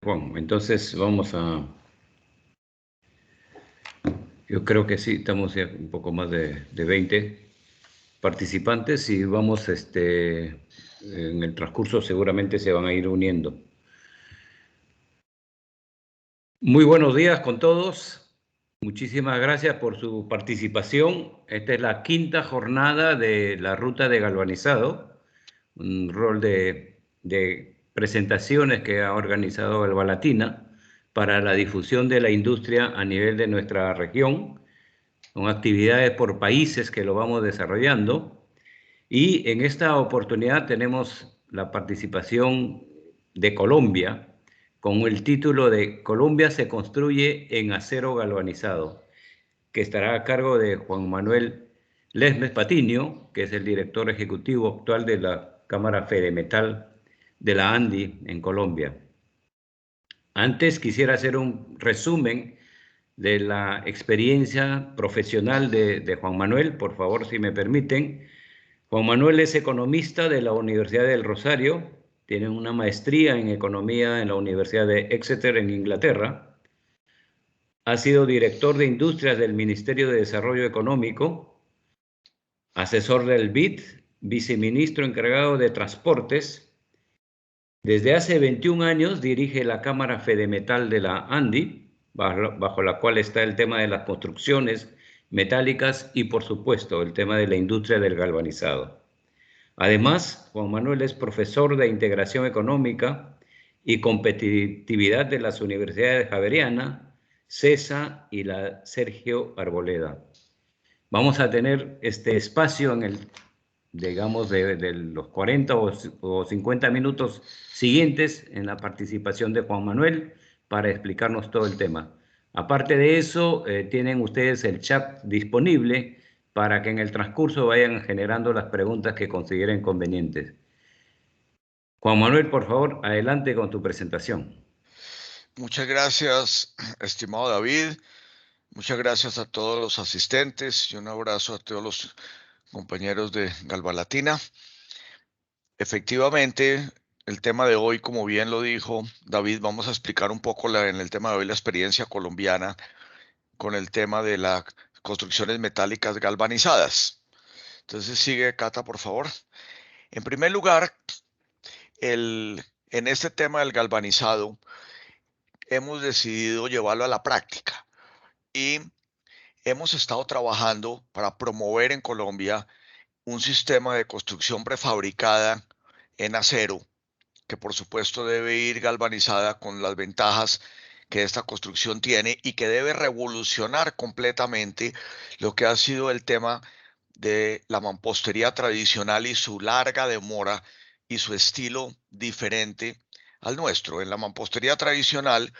Juan, entonces yo creo que sí, estamos ya un poco más de 20 participantes y en el transcurso seguramente se van a ir uniendo. Muy buenos días con todos. Muchísimas gracias por su participación. Esta es la quinta jornada de la ruta de galvanizado, un rol de presentaciones que ha organizado Galvalatina para la difusión de la industria a nivel de nuestra región. Son actividades por países que lo vamos desarrollando y en esta oportunidad tenemos la participación de Colombia con el título de Colombia se construye en acero galvanizado, que estará a cargo de Juan Manuel Lesmes Patiño, que es el director ejecutivo actual de la Cámara Fedemetal de la ANDI en Colombia. Antes quisiera hacer un resumen de la experiencia profesional de Juan Manuel, por favor, si me permiten. Juan Manuel es economista de la Universidad del Rosario, tiene una maestría en economía en la Universidad de Exeter en Inglaterra, ha sido director de industrias del Ministerio de Desarrollo Económico, asesor del BID, viceministro encargado de transportes. Desde hace 21 años dirige la Cámara Fedemetal de la ANDI, bajo la cual está el tema de las construcciones metálicas y, por supuesto, el tema de la industria del galvanizado. Además, Juan Manuel es profesor de Integración Económica y Competitividad de las Universidades Javeriana, CESA y la Sergio Arboleda. Vamos a tener este espacio en el, digamos, de los 40 o 50 minutos siguientes en la participación de Juan Manuel para explicarnos todo el tema. Aparte de eso, tienen ustedes el chat disponible para que en el transcurso vayan generando las preguntas que consideren convenientes. Juan Manuel, por favor, adelante con tu presentación. Muchas gracias, estimado David. Muchas gracias a todos los asistentes y un abrazo a todos los compañeros de Galvalatina. Efectivamente, el tema de hoy, como bien lo dijo David, vamos a explicar un poco en el tema de hoy la experiencia colombiana con el tema de las construcciones metálicas galvanizadas. Entonces sigue, Cata, por favor. En primer lugar, en este tema del galvanizado, hemos decidido llevarlo a la práctica y hemos estado trabajando para promover en Colombia un sistema de construcción prefabricada en acero, que por supuesto debe ir galvanizada con las ventajas que esta construcción tiene y que debe revolucionar completamente lo que ha sido el tema de la mampostería tradicional y su larga demora y su estilo diferente al nuestro. En la mampostería tradicional,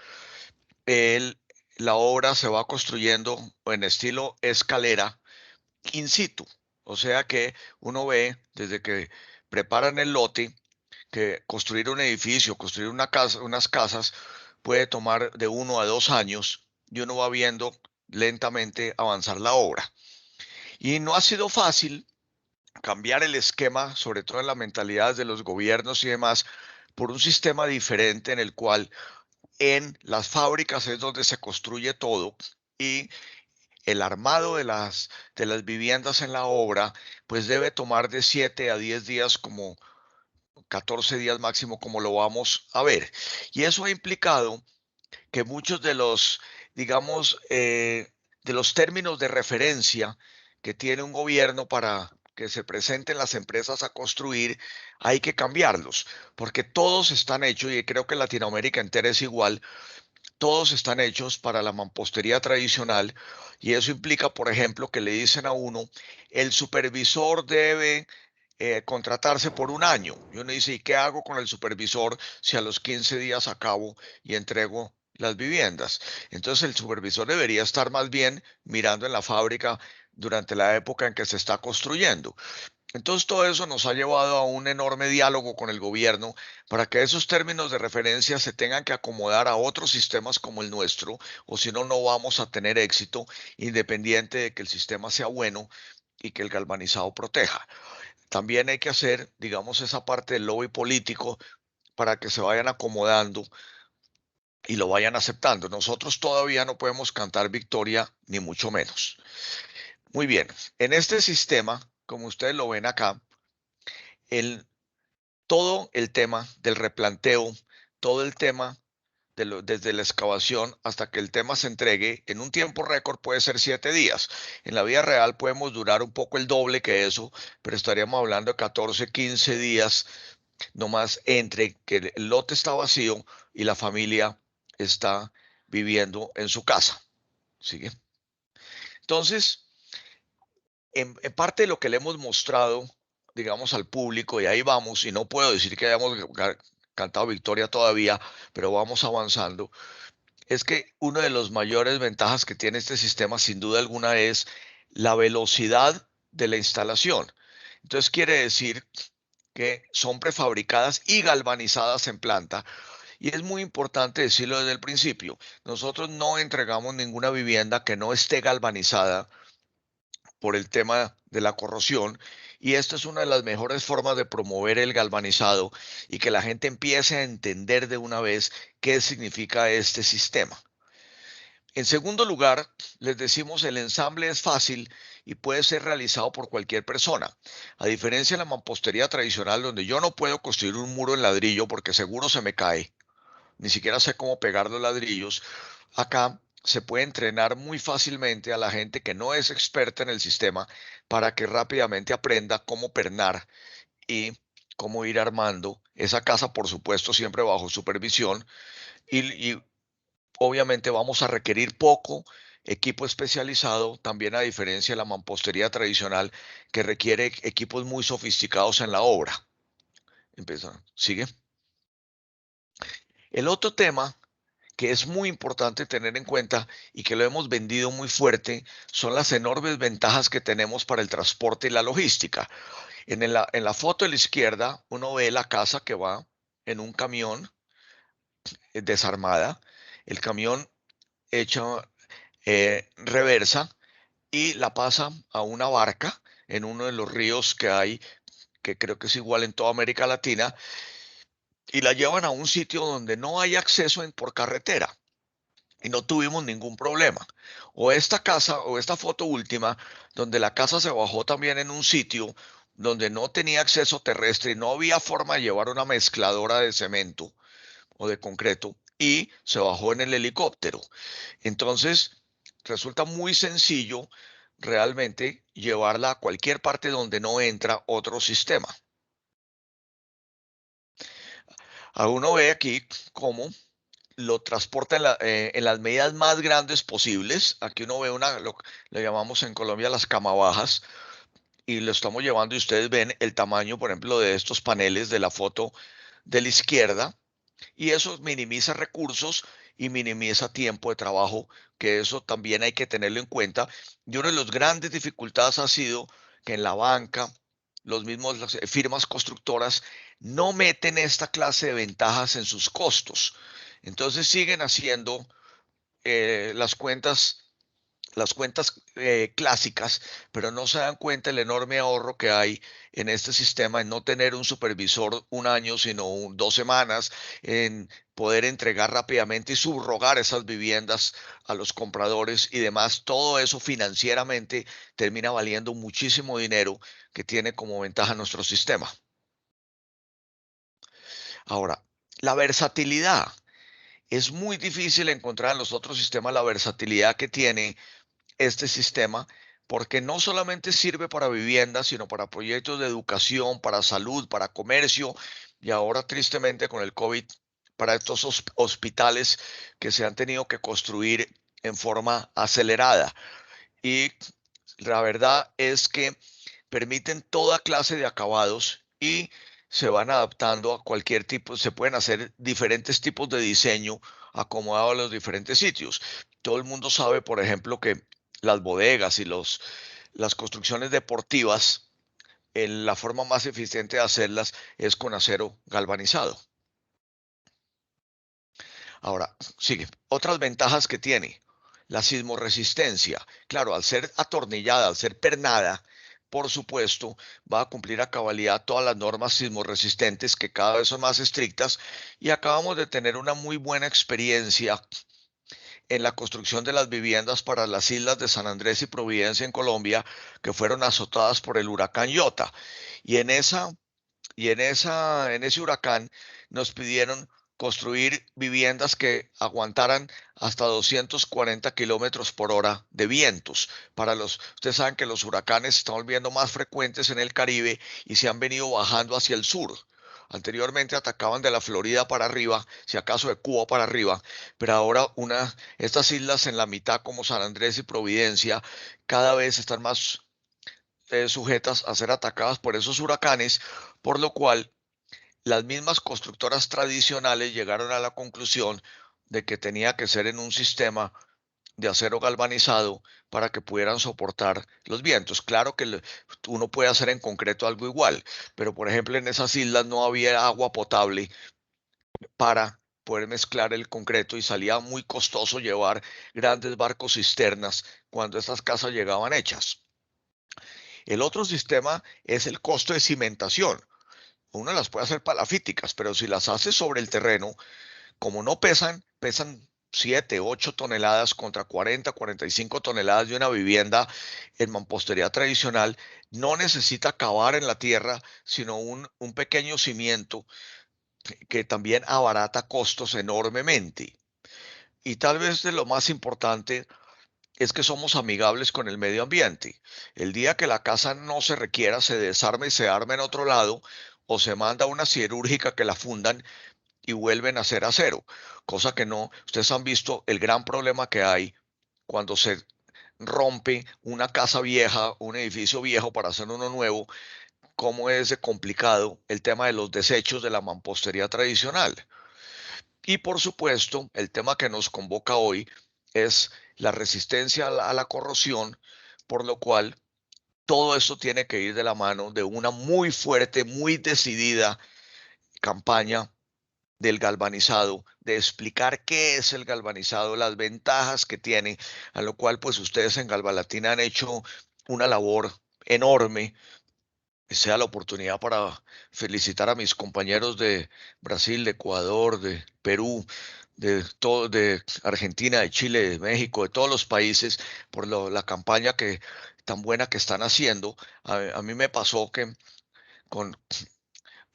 el, la obra se va construyendo en estilo escalera in situ. O sea que uno ve desde que preparan el lote que construir un edificio, construir una casa, unas casas puede tomar de 1 a 2 años y uno va viendo lentamente avanzar la obra. Y no ha sido fácil cambiar el esquema, sobre todo en la mentalidad de los gobiernos y demás, por un sistema diferente en el cual en las fábricas es donde se construye todo y el armado de las viviendas en la obra, pues debe tomar de 7 a 10 días, como 14 días máximo, como lo vamos a ver. Y eso ha implicado que muchos de los, digamos, de los términos de referencia que tiene un gobierno para que se presenten las empresas a construir, hay que cambiarlos, porque todos están hechos, y creo que Latinoamérica entera es igual, todos están hechos para la mampostería tradicional y eso implica, por ejemplo, que le dicen a uno, el supervisor debe contratarse por 1 año. Y uno dice, ¿y qué hago con el supervisor si a los 15 días acabo y entrego las viviendas? Entonces el supervisor debería estar más bien mirando en la fábrica durante la época en que se está construyendo. Entonces todo eso nos ha llevado a un enorme diálogo con el gobierno para que esos términos de referencia se tengan que acomodar a otros sistemas como el nuestro, o si no, no vamos a tener éxito, independiente de que el sistema sea bueno y que el galvanizado proteja. También hay que hacer, digamos, esa parte del lobby político para que se vayan acomodando y lo vayan aceptando. Nosotros todavía no podemos cantar victoria, ni mucho menos. Muy bien, en este sistema, como ustedes lo ven acá, todo el tema del replanteo, todo el tema desde la excavación hasta que el tema se entregue en un tiempo récord puede ser 7 días. En la vida real podemos durar un poco el doble que eso, pero estaríamos hablando de 14, 15 días nomás entre que el lote está vacío y la familia está viviendo en su casa. ¿Sigue? Entonces, en parte de lo que le hemos mostrado, digamos, al público, y ahí vamos, y no puedo decir que hayamos cantado victoria todavía, pero vamos avanzando, es que una de las mayores ventajas que tiene este sistema, sin duda alguna, es la velocidad de la instalación. Entonces, quiere decir que son prefabricadas y galvanizadas en planta. Y es muy importante decirlo desde el principio. Nosotros no entregamos ninguna vivienda que no esté galvanizada por el tema de la corrosión. Y esta es una de las mejores formas de promover el galvanizado y que la gente empiece a entender de una vez qué significa este sistema. En segundo lugar, les decimos el ensamble es fácil y puede ser realizado por cualquier persona. A diferencia de la mampostería tradicional, donde yo no puedo construir un muro en ladrillo porque seguro se me cae, ni siquiera sé cómo pegar los ladrillos, acá se puede entrenar muy fácilmente a la gente que no es experta en el sistema para que rápidamente aprenda cómo pernar y cómo ir armando esa casa, por supuesto, siempre bajo supervisión y obviamente vamos a requerir poco equipo especializado, también a diferencia de la mampostería tradicional que requiere equipos muy sofisticados en la obra. Empieza, ¿sigue? El otro tema que es muy importante tener en cuenta y que lo hemos vendido muy fuerte son las enormes ventajas que tenemos para el transporte y la logística. En la foto de la izquierda uno ve la casa que va en un camión desarmada, el camión hecha reversa y la pasa a una barca en uno de los ríos que hay, que creo que es igual en toda América Latina, y la llevan a un sitio donde no hay acceso por carretera. Y no tuvimos ningún problema. O esta casa, o esta foto última, donde la casa se bajó también en un sitio donde no tenía acceso terrestre y no había forma de llevar una mezcladora de cemento o de concreto, y se bajó en el helicóptero. Entonces, resulta muy sencillo realmente llevarla a cualquier parte donde no entra otro sistema. A uno ve aquí cómo lo transporta en las medidas más grandes posibles. Aquí uno ve lo le llamamos en Colombia las camabajas, y lo estamos llevando y ustedes ven el tamaño, por ejemplo, de estos paneles de la foto de la izquierda, y eso minimiza recursos y minimiza tiempo de trabajo, que eso también hay que tenerlo en cuenta. Y una de las grandes dificultades ha sido que en la banca, las firmas constructoras no meten esta clase de ventajas en sus costos. Entonces siguen haciendo las cuentas clásicas, pero no se dan cuenta el enorme ahorro que hay en este sistema en no tener un supervisor un año, sino 2 semanas, en poder entregar rápidamente y subrogar esas viviendas a los compradores y demás. Todo eso financieramente termina valiendo muchísimo dinero que tiene como ventaja nuestro sistema. Ahora, la versatilidad. Es muy difícil encontrar en los otros sistemas la versatilidad que tiene este sistema, porque no solamente sirve para viviendas, sino para proyectos de educación, para salud, para comercio, y ahora tristemente con el COVID, para estos hospitales que se han tenido que construir en forma acelerada. Y la verdad es que permiten toda clase de acabados y se van adaptando a cualquier tipo, se pueden hacer diferentes tipos de diseño acomodado a los diferentes sitios. Todo el mundo sabe, por ejemplo, que las bodegas y las construcciones deportivas, la forma más eficiente de hacerlas es con acero galvanizado. Ahora, sigue. Otras ventajas que tiene. La sismoresistencia. Claro, al ser atornillada, al ser pernada, por supuesto, va a cumplir a cabalidad todas las normas sismorresistentes que cada vez son más estrictas y acabamos de tener una muy buena experiencia en la construcción de las viviendas para las islas de San Andrés y Providencia en Colombia que fueron azotadas por el huracán Iota. Y en ese huracán nos pidieron construir viviendas que aguantaran hasta 240 kilómetros por hora de vientos. Ustedes saben que los huracanes se están volviendo más frecuentes en el Caribe y se han venido bajando hacia el sur. Anteriormente atacaban de la Florida para arriba, si acaso de Cuba para arriba, pero ahora estas islas en la mitad como San Andrés y Providencia cada vez están más sujetas a ser atacadas por esos huracanes, por lo cual las mismas constructoras tradicionales llegaron a la conclusión de que tenía que ser en un sistema de acero galvanizado para que pudieran soportar los vientos. Claro que uno puede hacer en concreto algo igual, pero por ejemplo en esas islas no había agua potable para poder mezclar el concreto y salía muy costoso llevar grandes barcos cisternas cuando estas casas llegaban hechas. El otro sistema es el costo de cimentación. Uno las puede hacer palafíticas, pero si las hace sobre el terreno, como no pesan 7, 8 toneladas contra 40, 45 toneladas de una vivienda en mampostería tradicional, no necesita cavar en la tierra, sino un pequeño cimiento que también abarata costos enormemente. Y tal vez de lo más importante es que somos amigables con el medio ambiente. El día que la casa no se requiera, se desarma y se arma en otro lado, o se manda una siderúrgica que la fundan y vuelven a ser acero, cosa que no, ustedes han visto el gran problema que hay cuando se rompe una casa vieja, un edificio viejo para hacer uno nuevo, cómo es de complicado el tema de los desechos de la mampostería tradicional. Y por supuesto, el tema que nos convoca hoy es la resistencia a la corrosión, por lo cual todo esto tiene que ir de la mano de una muy fuerte, muy decidida campaña del galvanizado, de explicar qué es el galvanizado, las ventajas que tiene, a lo cual pues ustedes en Galvalatina han hecho una labor enorme. Sea la oportunidad para felicitar a mis compañeros de Brasil, de Ecuador, de Perú, de Argentina, de Chile, de México, de todos los países por la campaña tan buena que están haciendo. A mí me pasó que con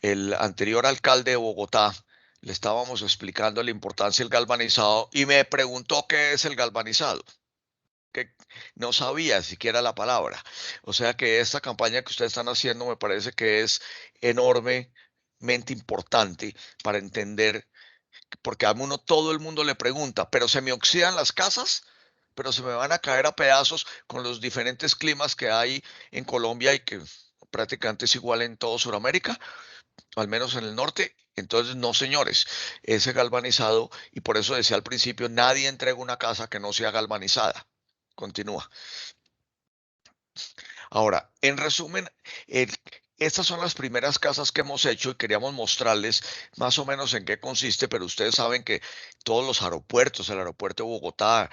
el anterior alcalde de Bogotá le estábamos explicando la importancia del galvanizado y me preguntó qué es el galvanizado, que no sabía siquiera la palabra. O sea que esta campaña que ustedes están haciendo me parece que es enormemente importante para entender, porque a uno todo el mundo le pregunta, pero se me oxidan las casas, pero se me van a caer a pedazos con los diferentes climas que hay en Colombia y que prácticamente es igual en todo Sudamérica, al menos en el norte. Entonces, no, señores, ese galvanizado, y por eso decía al principio, nadie entrega una casa que no sea galvanizada. Continúa. Ahora, en resumen, el- estas son las primeras casas que hemos hecho y queríamos mostrarles más o menos en qué consiste, pero ustedes saben que todos los aeropuertos, el aeropuerto de Bogotá,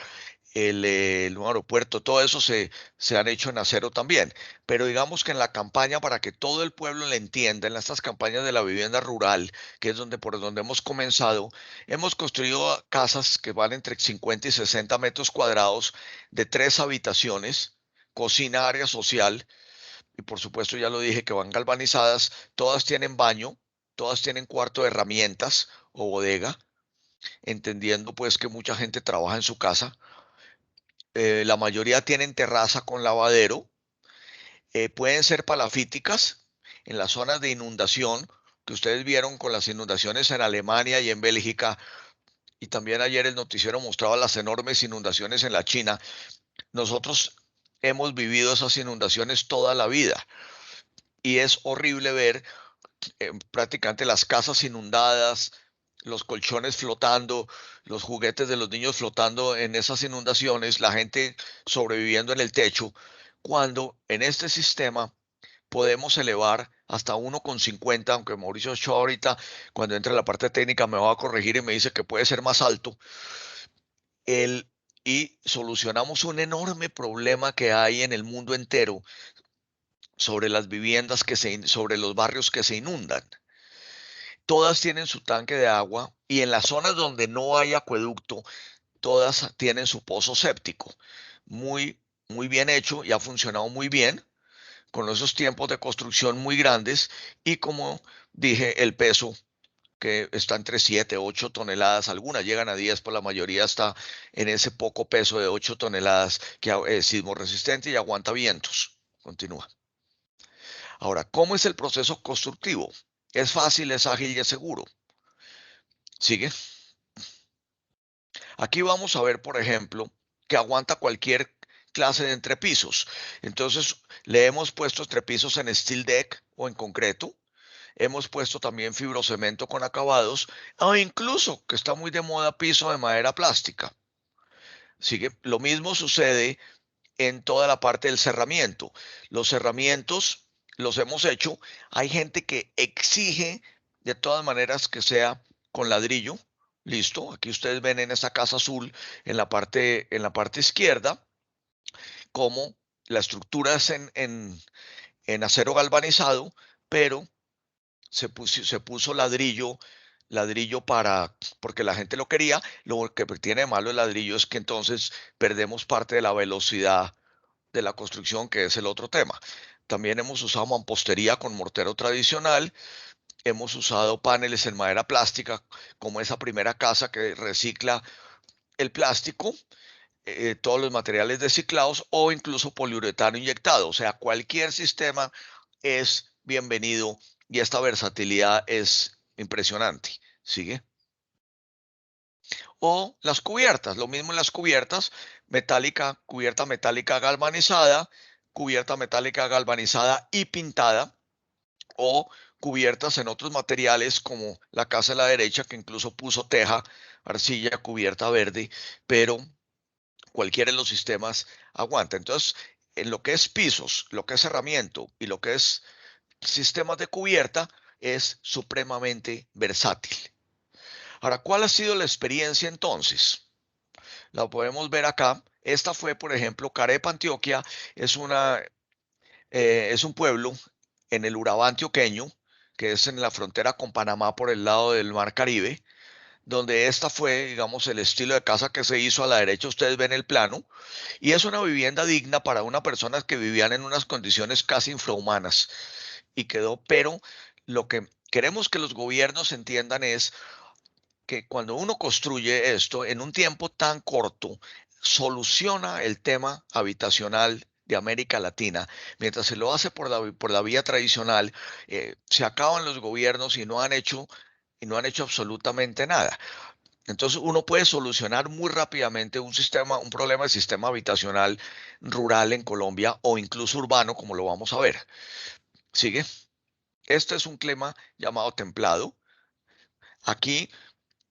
el nuevo aeropuerto, todo eso se han hecho en acero también. Pero digamos que en la campaña, para que todo el pueblo le entienda, en estas campañas de la vivienda rural, que es por donde hemos comenzado, hemos construido casas que van entre 50 y 60 metros cuadrados de 3 habitaciones, cocina, área social, y por supuesto ya lo dije que van galvanizadas, todas tienen baño, todas tienen cuarto de herramientas o bodega, entendiendo pues que mucha gente trabaja en su casa. La mayoría tienen terraza con lavadero, pueden ser palafíticas en las zonas de inundación que ustedes vieron con las inundaciones en Alemania y en Bélgica, y también ayer el noticiero mostraba las enormes inundaciones en la China. Nosotros hemos vivido esas inundaciones toda la vida y es horrible ver prácticamente las casas inundadas, los colchones flotando, los juguetes de los niños flotando en esas inundaciones, la gente sobreviviendo en el techo, cuando en este sistema podemos elevar hasta 1,50, aunque Mauricio Ochoa ahorita, cuando entre la parte técnica, me va a corregir y me dice que puede ser más alto, el, y solucionamos un enorme problema que hay en el mundo entero sobre las viviendas sobre los barrios que se inundan. Todas tienen su tanque de agua y en las zonas donde no hay acueducto, todas tienen su pozo séptico. Muy, muy bien hecho y ha funcionado muy bien con esos tiempos de construcción muy grandes y como dije, el peso que está entre 7, 8 toneladas, algunas llegan a 10, pero la mayoría está en ese poco peso de 8 toneladas que es sismo resistente y aguanta vientos. Continúa. Ahora, ¿cómo es el proceso constructivo? Es fácil, es ágil y es seguro. Sigue. Aquí vamos a ver, por ejemplo, que aguanta cualquier clase de entrepisos. Entonces, le hemos puesto entrepisos en steel deck o en concreto. Hemos puesto también fibrocemento con acabados o incluso, que está muy de moda, piso de madera plástica. Sigue. Lo mismo sucede en toda la parte del cerramiento. Los cerramientos los hemos hecho. Hay gente que exige de todas maneras que sea con ladrillo. Listo. Aquí ustedes ven en esa casa azul en la parte izquierda cómo la estructura es en acero galvanizado, pero se puso ladrillo porque la gente lo quería. Lo que tiene de malo el ladrillo es que entonces perdemos parte de la velocidad de la construcción, que es el otro tema. También hemos usado mampostería con mortero tradicional, hemos usado paneles en madera plástica, como esa primera casa que recicla el plástico, todos los materiales reciclados o incluso poliuretano inyectado. O sea, cualquier sistema es bienvenido y esta versatilidad es impresionante. ¿Sigue? O las cubiertas, lo mismo en las cubiertas, cubierta metálica galvanizada y pintada, o cubiertas en otros materiales como la casa de la derecha que incluso puso teja, arcilla, cubierta verde, pero cualquiera de los sistemas aguanta. Entonces, en lo que es pisos, lo que es cerramiento y lo que es sistemas de cubierta, es supremamente versátil. Ahora, ¿cuál ha sido la experiencia entonces? La podemos ver acá. Esta fue, por ejemplo, Carepa, Antioquia. Es, es un pueblo en el Urabá antioqueño, que es en la frontera con Panamá por el lado del Mar Caribe, donde esta fue, digamos, el estilo de casa que se hizo a la derecha. Ustedes ven el plano. Y es una vivienda digna para unas personas que vivían en unas condiciones casi infrahumanas. Y quedó, pero lo que queremos que los gobiernos entiendan es que cuando uno construye esto en un tiempo tan corto, soluciona el tema habitacional de América Latina, mientras se lo hace por la vía tradicional, se acaban los gobiernos y no han hecho absolutamente nada. Entonces uno puede solucionar muy rápidamente un problema de sistema habitacional rural en Colombia o incluso urbano, como lo vamos a ver. ¿Sigue? Este es un clima llamado templado. Aquí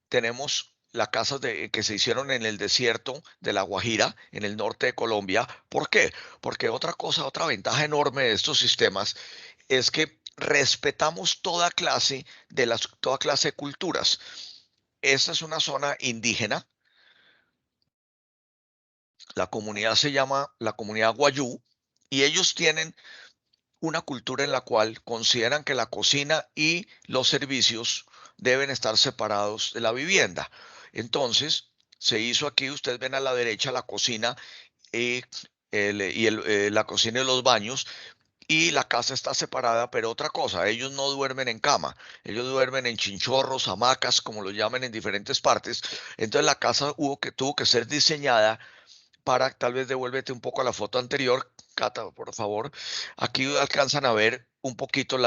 tenemos las casas que se hicieron en el desierto de La Guajira, en el norte de Colombia. ¿Por qué? Porque otra ventaja enorme de estos sistemas es que respetamos toda clase de culturas. Esta es una zona indígena. La comunidad se llama la comunidad Guayú y ellos tienen una cultura en la cual consideran que la cocina y los servicios deben estar separados de la vivienda. Entonces, se hizo aquí, ustedes ven a la derecha la cocina y, la cocina y los baños, y la casa está separada, pero otra cosa, ellos no duermen en cama, ellos duermen en chinchorros, hamacas, como lo llaman en diferentes partes. Entonces la casa tuvo que ser diseñada para, tal vez devuélvete un poco a la foto anterior, Cata, por favor. Aquí alcanzan a ver un poquito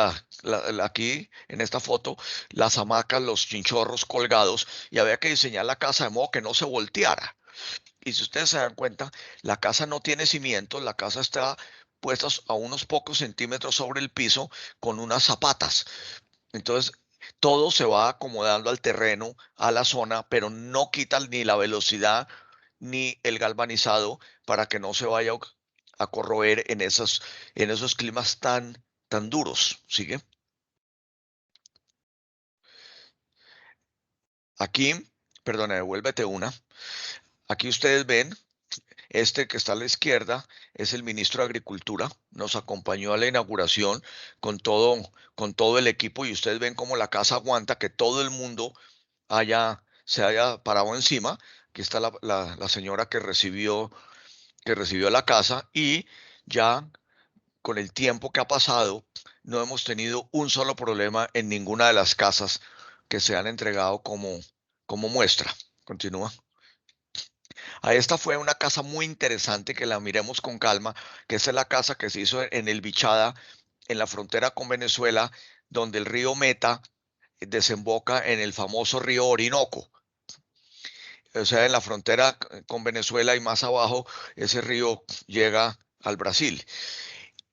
aquí en esta foto, las hamacas, los chinchorros colgados, y había que diseñar la casa de modo que no se volteara. Y si ustedes se dan cuenta, la casa no tiene cimientos, la casa está puesta a unos pocos centímetros sobre el piso con unas zapatas. Entonces, todo se va acomodando al terreno, a la zona, pero no quita ni la velocidad ni el galvanizado para que no se vaya a corroer en esos climas tan duros. ¿Sigue? Aquí, perdona, devuélvete una. Aquí ustedes ven Este que está a la izquierda es el ministro de Agricultura. Nos acompañó a la inauguración con todo el equipo y ustedes ven cómo la casa aguanta que todo el mundo se haya parado encima. Aquí está la señora que recibió la casa y ya con el tiempo que ha pasado no hemos tenido un solo problema en ninguna de las casas que se han entregado como muestra. Continúa. Esta fue una casa muy interesante que la miremos con calma, que esa es la casa que se hizo en el Bichada, en la frontera con Venezuela, donde el río Meta desemboca en el famoso río Orinoco. O sea, en la frontera con Venezuela y más abajo, ese río llega al Brasil.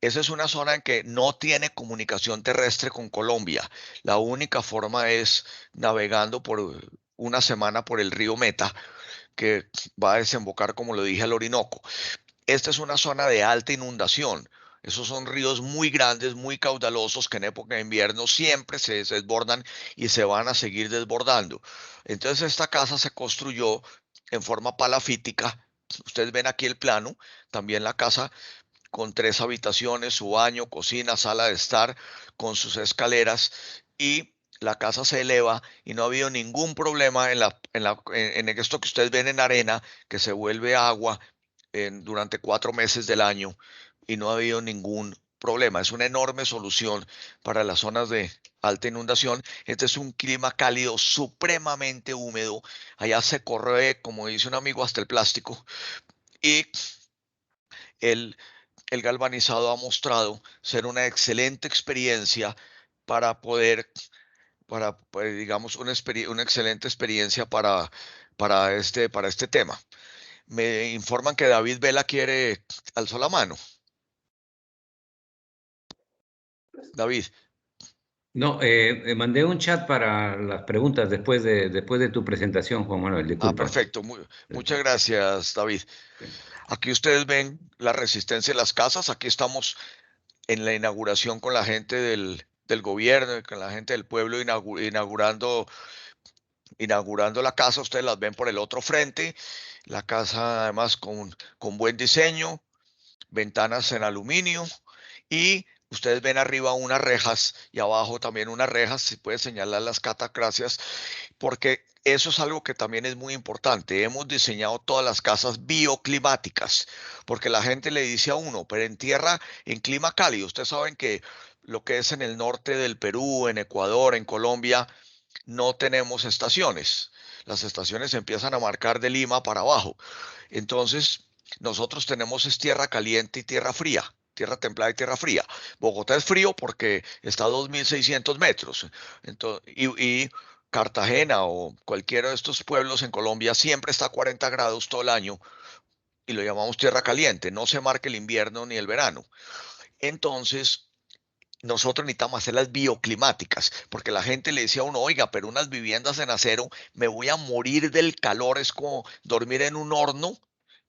Esa es una zona en que no tiene comunicación terrestre con Colombia. La única forma es navegando por una semana por el río Meta, que va a desembocar, como lo dije, al Orinoco. Esta es una zona de alta inundación. Esos son ríos muy grandes, muy caudalosos, que en época de invierno siempre se desbordan y se van a seguir desbordando. Entonces esta casa se construyó en forma palafítica. Ustedes ven aquí el plano, también la casa con 3 habitaciones, su baño, cocina, sala de estar, con sus escaleras y la casa se eleva y no ha habido ningún problema en esto que ustedes ven en arena, que se vuelve agua durante 4 meses del año y no ha habido ningún problema. Es una enorme solución para las zonas de alta inundación. Este es un clima cálido, supremamente húmedo. Allá se corre, como dice un amigo, hasta el plástico. Y el, el galvanizado ha mostrado ser una excelente experiencia para poder, pues, digamos, una excelente experiencia para este tema. Me informan que David Vela alzó la mano. David. No, mandé un chat para las preguntas después de tu presentación, Juan Manuel, disculpa. Perfecto. Muchas gracias, David. Aquí ustedes ven la resistencia de las casas. Aquí estamos en la inauguración con la gente del gobierno, con la gente del pueblo inaugurando la casa. Ustedes las ven por el otro frente. La casa además con buen diseño, ventanas en aluminio y ustedes ven arriba unas rejas y abajo también unas rejas. Se puede señalar las catacracias porque eso es algo que también es muy importante. Hemos diseñado todas las casas bioclimáticas, porque la gente le dice a uno, pero en tierra, en clima cálido, ustedes saben que lo que es en el norte del Perú, en Ecuador, en Colombia, no tenemos estaciones. Las estaciones empiezan a marcar de Lima para abajo. Entonces, nosotros tenemos es tierra caliente y tierra fría. Tierra templada y tierra fría. Bogotá es frío porque está a 2.600 metros. Y Cartagena o cualquiera de estos pueblos en Colombia siempre está a 40 grados todo el año y lo llamamos tierra caliente. No se marca el invierno ni el verano. Entonces, nosotros necesitamos hacerlas bioclimáticas, porque la gente le decía a uno, oiga, pero unas viviendas en acero, me voy a morir del calor, es como dormir en un horno.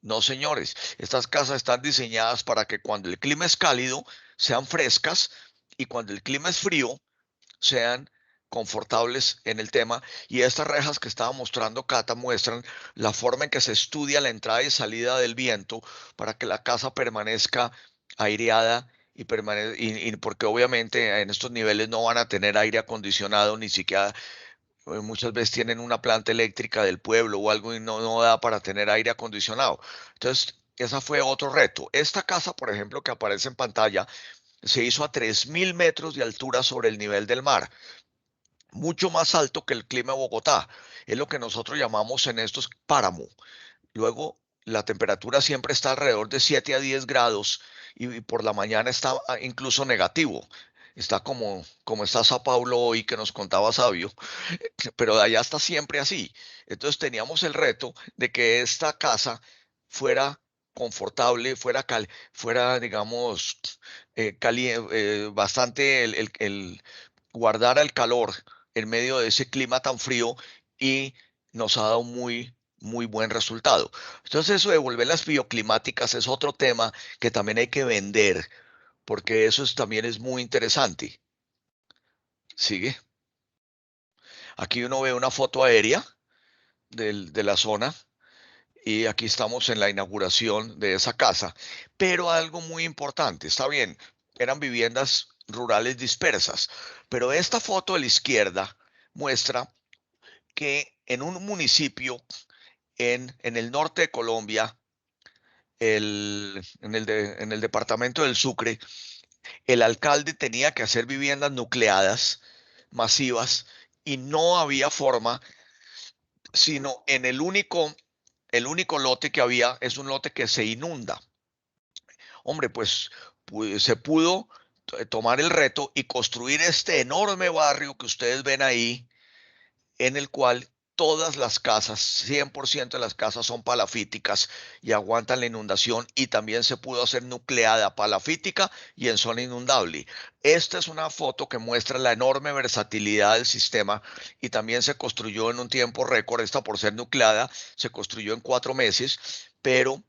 No, señores, estas casas están diseñadas para que cuando el clima es cálido, sean frescas y cuando el clima es frío, sean confortables en el tema. Y estas rejas que estaba mostrando Cata muestran la forma en que se estudia la entrada y salida del viento para que la casa permanezca aireada y porque obviamente en estos niveles no van a tener aire acondicionado, ni siquiera muchas veces tienen una planta eléctrica del pueblo o algo y no da para tener aire acondicionado. Entonces, ese fue otro reto. Esta casa, por ejemplo, que aparece en pantalla, se hizo a 3.000 metros de altura sobre el nivel del mar, mucho más alto que el clima de Bogotá. Es lo que nosotros llamamos en estos páramo. Luego, la temperatura siempre está alrededor de 7 a 10 grados y por la mañana está incluso negativo. Está como está Sao Paulo hoy que nos contaba Sabio, pero de allá está siempre así. Entonces teníamos el reto de que esta casa fuera confortable, fuera digamos, bastante guardara el calor en medio de ese clima tan frío y nos ha dado muy buen resultado. Entonces eso de volver las bioclimáticas es otro tema que también hay que vender, porque también es muy interesante. Sigue. Aquí uno ve una foto aérea de la zona y aquí estamos en la inauguración de esa casa. Pero algo muy importante, está bien, eran viviendas rurales dispersas, pero esta foto de la izquierda muestra que en un municipio en el norte de Colombia, en el departamento del Sucre, el alcalde tenía que hacer viviendas nucleadas masivas y no había forma, sino en el único lote que había es un lote que se inunda. Hombre, pues se pudo tomar el reto y construir este enorme barrio que ustedes ven ahí, en el cual todas las casas, 100% de las casas son palafíticas y aguantan la inundación, y también se pudo hacer nucleada palafítica y en zona inundable. Esta es una foto que muestra la enorme versatilidad del sistema, y también se construyó en un tiempo récord. Esta, por ser nucleada, se construyó en 4 meses, pero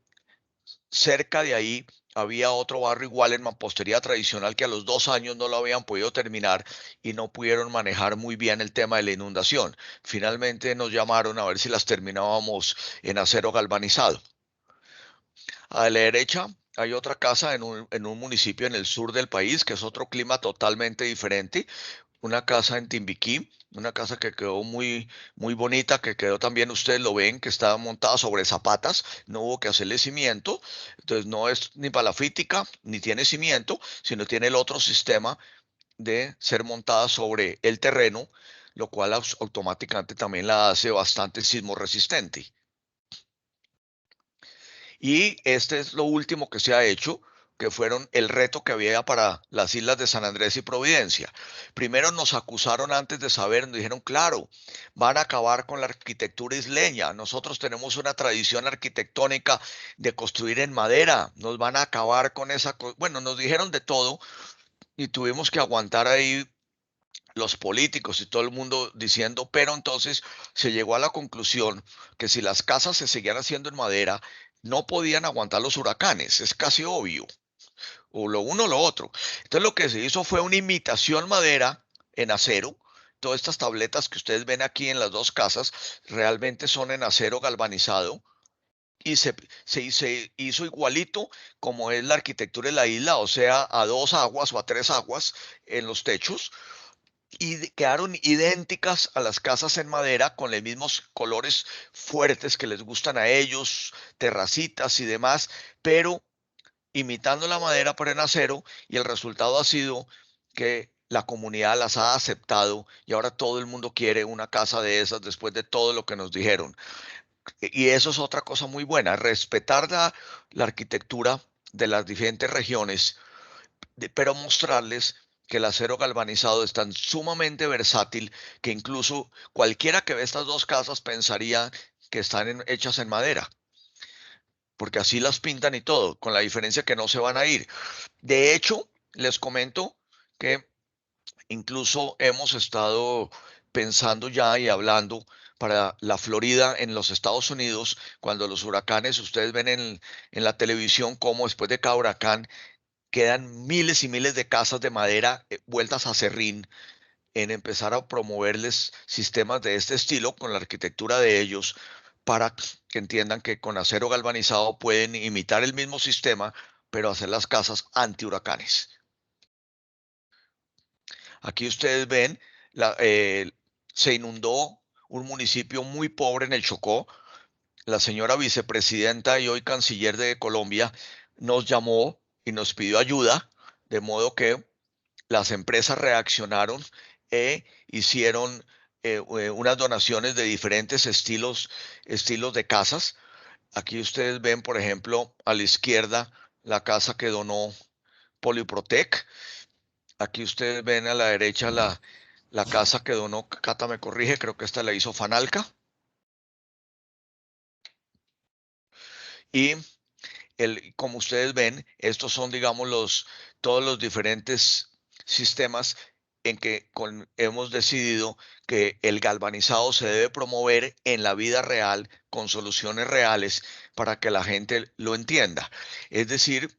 cerca de ahí había otro barrio igual en mampostería tradicional que a los 2 años no lo habían podido terminar y no pudieron manejar muy bien el tema de la inundación. Finalmente nos llamaron a ver si las terminábamos en acero galvanizado. A la derecha hay otra casa en un municipio en el sur del país, que es otro clima totalmente diferente. Una casa en Timbiquí, una casa que quedó muy bonita, que quedó también, ustedes lo ven, que está montada sobre zapatas, no hubo que hacerle cimiento, entonces no es ni palafítica, ni tiene cimiento, sino tiene el otro sistema de ser montada sobre el terreno, lo cual automáticamente también la hace bastante sismo resistente. Y este es lo último que se ha hecho, que fueron el reto que había para las islas de San Andrés y Providencia. Primero nos acusaron antes de saber, nos dijeron, claro, van a acabar con la arquitectura isleña. Nosotros tenemos una tradición arquitectónica de construir en madera. Nos van a acabar con esa. Bueno, nos dijeron de todo y tuvimos que aguantar ahí los políticos y todo el mundo diciendo, pero entonces se llegó a la conclusión que si las casas se seguían haciendo en madera, no podían aguantar los huracanes, es casi obvio, o lo uno o lo otro. Entonces lo que se hizo fue una imitación madera en acero. Todas estas tabletas que ustedes ven aquí en las dos casas realmente son en acero galvanizado, y se hizo igualito como es la arquitectura de la isla, o sea, a 2 aguas o a 3 aguas en los techos, y quedaron idénticas a las casas en madera, con los mismos colores fuertes que les gustan a ellos, terracitas y demás, pero imitando la madera pero en acero, y el resultado ha sido que la comunidad las ha aceptado y ahora todo el mundo quiere una casa de esas después de todo lo que nos dijeron. Y eso es otra cosa muy buena, respetar la arquitectura de las diferentes regiones, pero mostrarles que el acero galvanizado es tan sumamente versátil que incluso cualquiera que ve estas dos casas pensaría que están hechas en madera, porque así las pintan y todo, con la diferencia que no se van a ir. De hecho, les comento que incluso hemos estado pensando ya y hablando para la Florida, en los Estados Unidos, cuando los huracanes, ustedes ven en la televisión cómo después de cada huracán quedan miles y miles de casas de madera vueltas a serrín, en empezar a promoverles sistemas de este estilo con la arquitectura de ellos, para que entiendan que con acero galvanizado pueden imitar el mismo sistema, pero hacer las casas anti huracanes. Aquí ustedes ven, se inundó un municipio muy pobre en el Chocó. La señora vicepresidenta y hoy canciller de Colombia nos llamó y nos pidió ayuda, de modo que las empresas reaccionaron e hicieron unas donaciones de diferentes estilos de casas. Aquí ustedes ven, por ejemplo, a la izquierda, la casa que donó Poliprotec. Aquí ustedes ven a la derecha la casa que donó, Cata me corrige, creo que esta la hizo Fanalca. Y como ustedes ven, estos son, digamos, todos los diferentes sistemas en que hemos decidido que el galvanizado se debe promover en la vida real, con soluciones reales, para que la gente lo entienda. Es decir,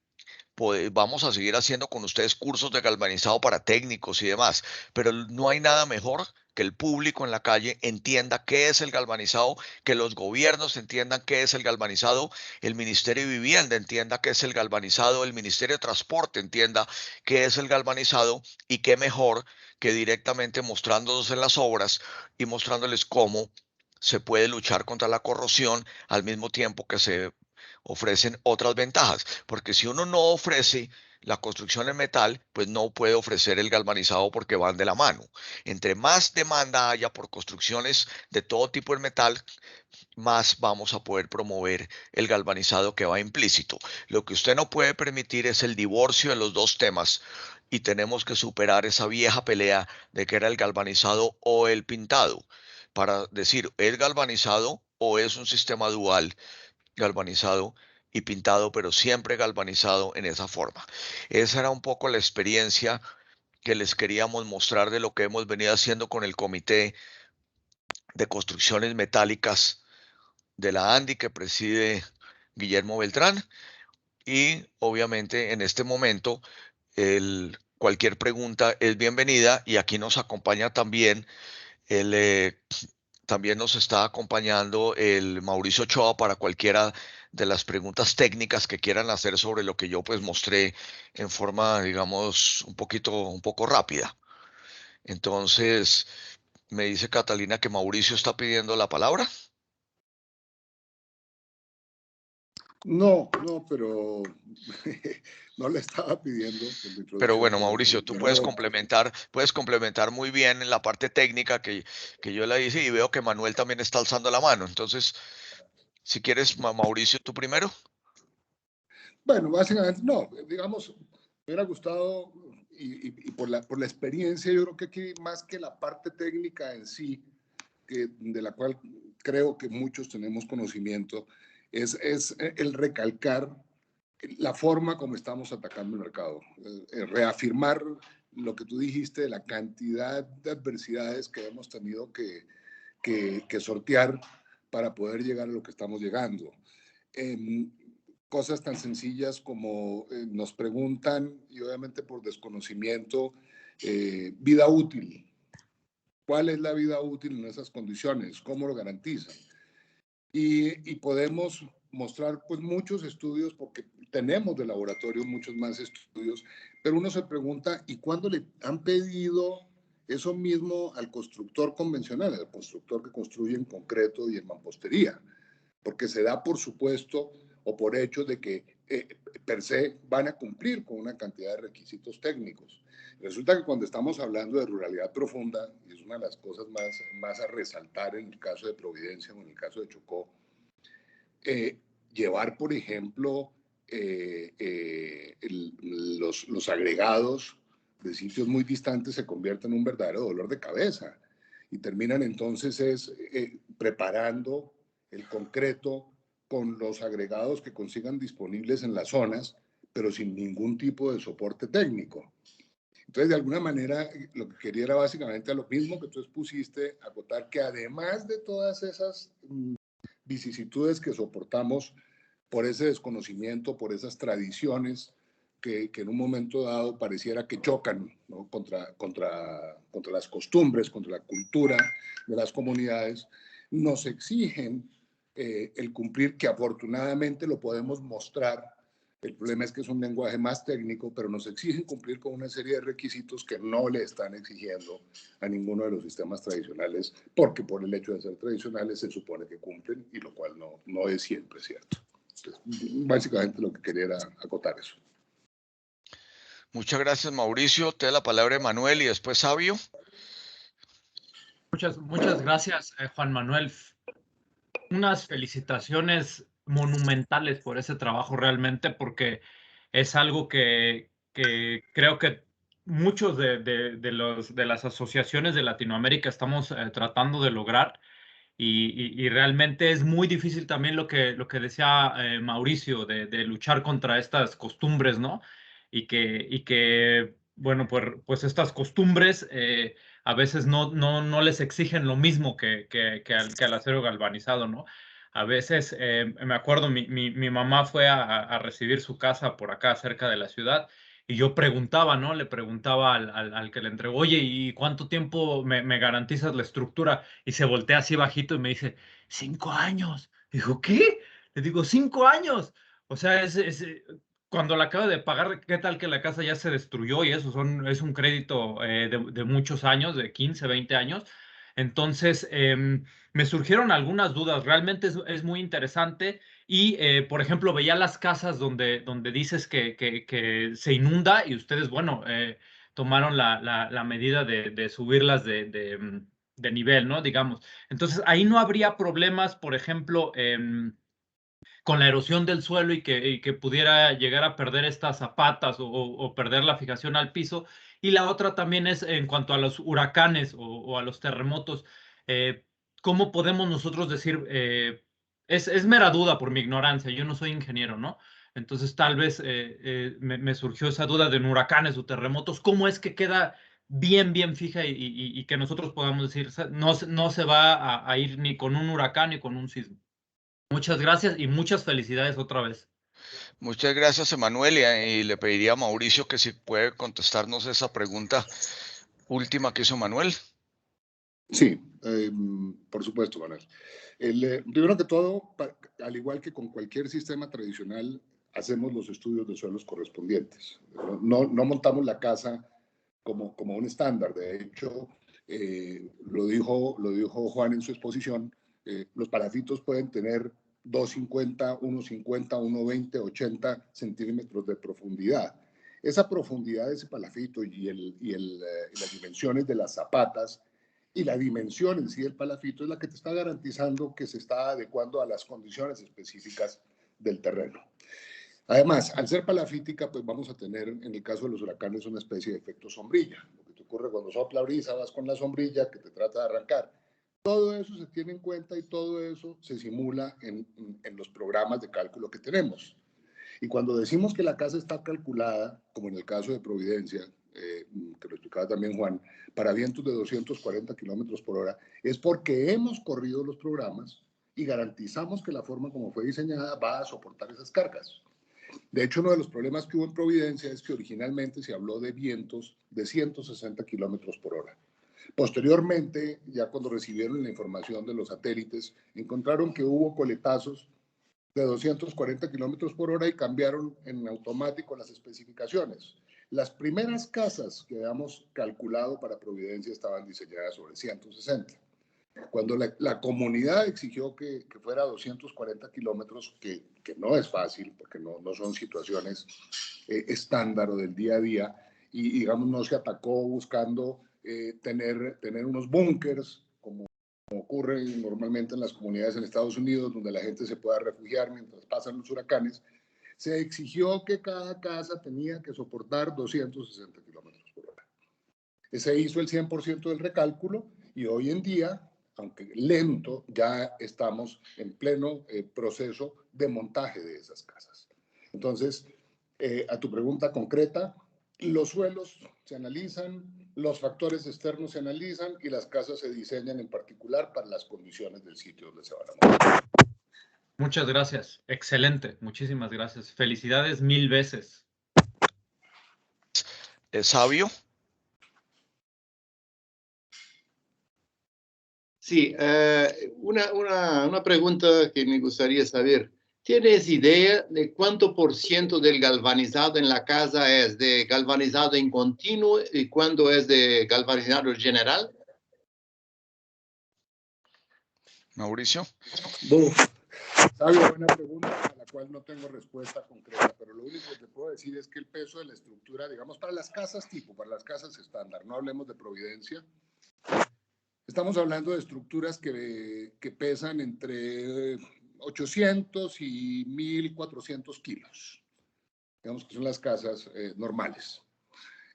vamos a seguir haciendo con ustedes cursos de galvanizado para técnicos y demás, pero no hay nada mejor que el público en la calle entienda qué es el galvanizado, que los gobiernos entiendan qué es el galvanizado, el Ministerio de Vivienda entienda qué es el galvanizado, el Ministerio de Transporte entienda qué es el galvanizado, y qué mejor que directamente mostrándolos en las obras y mostrándoles cómo se puede luchar contra la corrosión al mismo tiempo que se ofrecen otras ventajas, porque si uno no ofrece la construcción en metal, pues no puede ofrecer el galvanizado, porque van de la mano. Entre más demanda haya por construcciones de todo tipo en metal, más vamos a poder promover el galvanizado, que va implícito. Lo que usted no puede permitir es el divorcio de los dos temas, y tenemos que superar esa vieja pelea de que era el galvanizado o el pintado, para decir, ¿es galvanizado o es un sistema dual, galvanizado y pintado, pero siempre galvanizado en esa forma? Esa era un poco la experiencia que les queríamos mostrar de lo que hemos venido haciendo con el Comité de Construcciones Metálicas de la ANDI, que preside Guillermo Beltrán. Y obviamente en este momento cualquier pregunta es bienvenida, y aquí nos acompaña también también nos está acompañando el Mauricio Ochoa para cualquiera de las preguntas técnicas que quieran hacer sobre lo que yo pues mostré en forma, digamos, un poco rápida. Entonces, me dice Catalina que Mauricio está pidiendo la palabra. No, pero no le estaba pidiendo por la Pero introducción, bueno, pero Mauricio, tú yo no veo. puedes complementar muy bien en la parte técnica que yo la hice, y veo que Manuel también está alzando la mano. Entonces, si quieres, Mauricio, tú primero. Bueno, básicamente, no, digamos, me hubiera gustado, y por la experiencia, yo creo que aquí, más que la parte técnica en sí, de la cual creo que muchos tenemos conocimiento, es el recalcar la forma como estamos atacando el mercado, reafirmar lo que tú dijiste de la cantidad de adversidades que hemos tenido que sortear para poder llegar a lo que estamos llegando. Cosas tan sencillas como nos preguntan, y obviamente por desconocimiento, vida útil. ¿Cuál es la vida útil en esas condiciones? ¿Cómo lo garantizan? Y podemos mostrar pues muchos estudios, porque tenemos de laboratorio muchos más estudios, pero uno se pregunta, ¿y cuándo le han pedido eso mismo al constructor convencional, al constructor que construye en concreto y en mampostería? Porque se da por supuesto o por hecho de que per se van a cumplir con una cantidad de requisitos técnicos. Resulta que cuando estamos hablando de ruralidad profunda, y es una de las cosas más a resaltar en el caso de Providencia o en el caso de Chocó, llevar, por ejemplo, los agregados de sitios muy distantes se convierten en un verdadero dolor de cabeza, y terminan entonces preparando el concreto con los agregados que consigan disponibles en las zonas, pero sin ningún tipo de soporte técnico. Entonces, de alguna manera, lo que quería era básicamente a lo mismo que tú expusiste, acotar que además de todas esas vicisitudes que soportamos por ese desconocimiento, por esas tradiciones que en un momento dado pareciera que chocan, ¿no?, contra las costumbres, contra la cultura de las comunidades, nos exigen el cumplir, que afortunadamente lo podemos mostrar. El problema es que es un lenguaje más técnico, pero nos exigen cumplir con una serie de requisitos que no le están exigiendo a ninguno de los sistemas tradicionales, porque por el hecho de ser tradicionales se supone que cumplen, y lo cual no es siempre cierto. Entonces, básicamente lo que quería era acotar eso. Muchas gracias, Mauricio. Te da la palabra Manuel y después Sabio. Muchas gracias, Juan Manuel. Unas felicitaciones monumentales por ese trabajo realmente, porque es algo que creo que muchos de las asociaciones de Latinoamérica estamos tratando de lograr, y realmente es muy difícil también lo que decía Mauricio, de luchar contra estas costumbres, ¿no? Bueno, pues estas costumbres a veces no les exigen lo mismo que al acero galvanizado, ¿no? A veces, me acuerdo, mi mamá fue a recibir su casa por acá cerca de la ciudad, Y yo preguntaba, ¿no? Le preguntaba al que le entregó, oye, ¿y cuánto tiempo me garantizas la estructura? Y se voltea así bajito y me dice, 5 años. Dijo, ¿qué? Le digo, 5 años. O sea, cuando la acabo de pagar, ¿qué tal que la casa ya se destruyó? Y eso es un crédito de muchos años, de 15, 20 años. Entonces, me surgieron algunas dudas. Realmente es muy interesante. Y, por ejemplo, veía las casas donde dices que se inunda y ustedes, bueno, tomaron la medida de subirlas de nivel, ¿no? Digamos. Entonces, ahí no habría problemas, por ejemplo, con la erosión del suelo y que pudiera llegar a perder estas zapatas o perder la fijación al piso. Y la otra también es en cuanto a los huracanes o a los terremotos. eh, ¿Cómo podemos nosotros decir? Es mera duda por mi ignorancia, yo no soy ingeniero, ¿no? Entonces tal vez me surgió esa duda de huracanes o terremotos. ¿Cómo es que queda bien fija y que nosotros podamos decir, no se va a ir ni con un huracán ni con un sismo? Muchas gracias y muchas felicidades otra vez. Muchas gracias, Emanuel, y le pediría a Mauricio que si puede contestarnos esa pregunta última que hizo Manuel. Sí, por supuesto, Manuel. Primero que todo, al igual que con cualquier sistema tradicional, hacemos los estudios de suelos correspondientes. No montamos la casa como un estándar. De hecho, lo dijo Juan en su exposición, los palafitos pueden tener 2,50, 1,50, 1,20, 80 centímetros de profundidad. Esa profundidad de ese palafito y las dimensiones de las zapatas y la dimensión en sí del palafito es la que te está garantizando que se está adecuando a las condiciones específicas del terreno. Además, al ser palafítica, pues vamos a tener, en el caso de los huracanes, una especie de efecto sombrilla. Lo que te ocurre cuando sopla brisa, vas con la sombrilla que te trata de arrancar. Todo eso se tiene en cuenta y todo eso se simula en los programas de cálculo que tenemos. Y cuando decimos que la casa está calculada, como en el caso de Providencia, que lo explicaba también Juan, para vientos de 240 kilómetros por hora, es porque hemos corrido los programas y garantizamos que la forma como fue diseñada va a soportar esas cargas. De hecho, uno de los problemas que hubo en Providencia es que originalmente se habló de vientos de 160 kilómetros por hora. Posteriormente, ya cuando recibieron la información de los satélites, encontraron que hubo coletazos de 240 kilómetros por hora y cambiaron en automático las especificaciones. Las primeras casas que habíamos calculado para Providencia estaban diseñadas sobre 160. Cuando la comunidad exigió que fuera 240 kilómetros, que no es fácil, porque no son situaciones estándar o del día a día, y digamos no se atacó buscando tener unos búnkers, como ocurre normalmente en las comunidades en Estados Unidos, donde la gente se pueda refugiar mientras pasan los huracanes, se exigió que cada casa tenía que soportar 260 kilómetros por hora. Se hizo el 100% del recálculo y hoy en día, aunque lento, ya estamos en pleno proceso de montaje de esas casas. Entonces, a tu pregunta concreta, los suelos se analizan, los factores externos se analizan y las casas se diseñan en particular para las condiciones del sitio donde se van a montar. Muchas gracias. Excelente. Muchísimas gracias. Felicidades 1000 veces. Sabio. Sí, una pregunta que me gustaría saber. ¿Tienes idea de cuánto por ciento del galvanizado en la casa es de galvanizado en continuo y cuándo es de galvanizado general? Mauricio. Sabio, buena pregunta a la cual no tengo respuesta concreta, pero lo único que te puedo decir es que el peso de la estructura, digamos, para las casas tipo, para las casas estándar, no hablemos de Providencia, estamos hablando de estructuras que pesan entre 800 y 1.400 kilos, digamos que son las casas normales.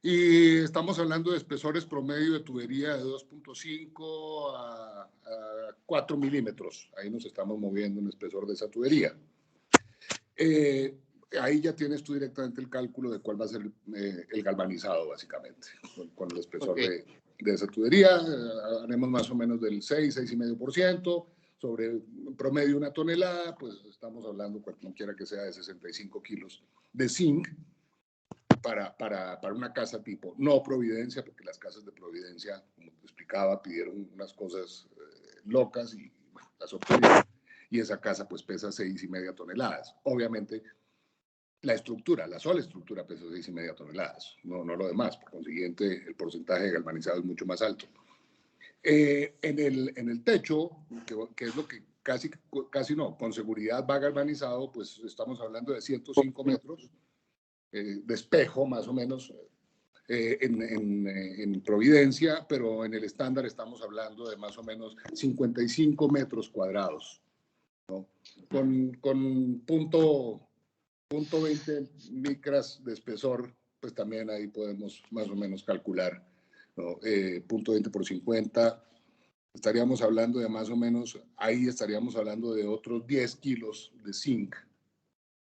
Y estamos hablando de espesores promedio de tubería de 2,5 a 4 milímetros. Ahí nos estamos moviendo en el espesor de esa tubería. Ahí ya tienes tú directamente el cálculo de cuál va a ser el galvanizado, básicamente, con el espesor de esa tubería. Haremos más o menos del 6,5%. Sobre promedio 1 tonelada, pues estamos hablando, cualquiera que sea, de 65 kilos de zinc, para una casa tipo, no Providencia, porque las casas de Providencia, como te explicaba, pidieron unas cosas locas y bueno, las obtuvieron. Y esa casa pues pesa 6,5 toneladas. Obviamente la sola estructura pesa 6,5 toneladas, no lo demás. Por consiguiente, el porcentaje de galvanizado es mucho más alto. En el techo, que es lo que casi no, con seguridad va galvanizado, pues estamos hablando de 105 metros de espejo, más o menos, en Providencia, pero en el estándar estamos hablando de más o menos 55 metros cuadrados, ¿no? Con punto 20 micras de espesor, pues también ahí podemos más o menos calcular, ¿no? Punto 20 por 50, estaríamos hablando de más o menos, ahí estaríamos hablando de otros 10 kilos de zinc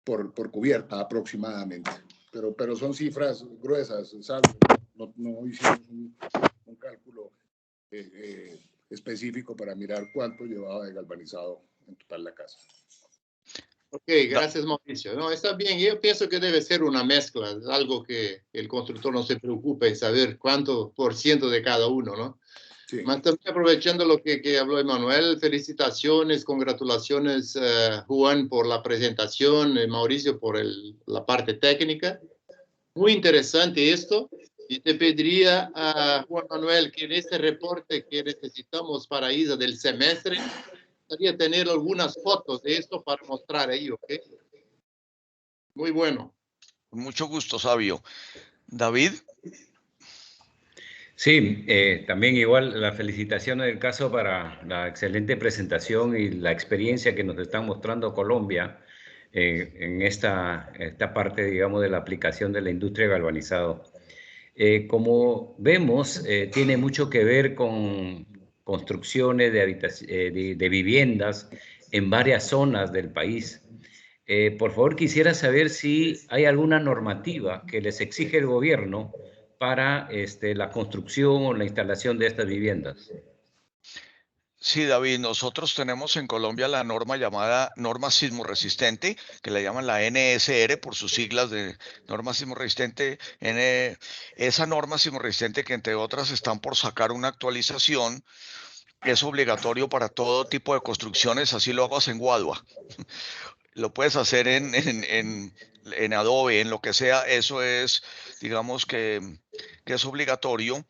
por cubierta aproximadamente. Pero son cifras gruesas, ¿sabes? No hicimos un cálculo específico para mirar cuánto llevaba de galvanizado en total la casa. Ok, gracias Mauricio. No, está bien, yo pienso que debe ser una mezcla, algo que el constructor no se preocupe en saber cuánto por ciento de cada uno, ¿no? Sí. Más también aprovechando lo que habló Emanuel, felicitaciones, congratulaciones Juan por la presentación, Mauricio por la parte técnica. Muy interesante esto. Y te pediría a Juan Manuel que en este reporte que necesitamos para ISA del semestre, gustaría tener algunas fotos de esto para mostrar ahí, ¿ok? Muy bueno. Con mucho gusto, Sabio. David. Sí, también igual la felicitación del caso para la excelente presentación y la experiencia que nos está mostrando Colombia en esta parte, digamos, de la aplicación de la industria galvanizado. Como vemos, tiene mucho que ver con construcciones de viviendas en varias zonas del país. Por favor, quisiera saber si hay alguna normativa que les exige el gobierno para la construcción o la instalación de estas viviendas. Sí, David, nosotros tenemos en Colombia la norma llamada norma sismo resistente, que la llaman la NSR por sus siglas de norma sismo resistente. Esa norma sismo resistente, que entre otras están por sacar una actualización, es obligatorio para todo tipo de construcciones, así lo hagas en Guadua. Lo puedes hacer en Adobe, en lo que sea, eso es, digamos que es obligatorio.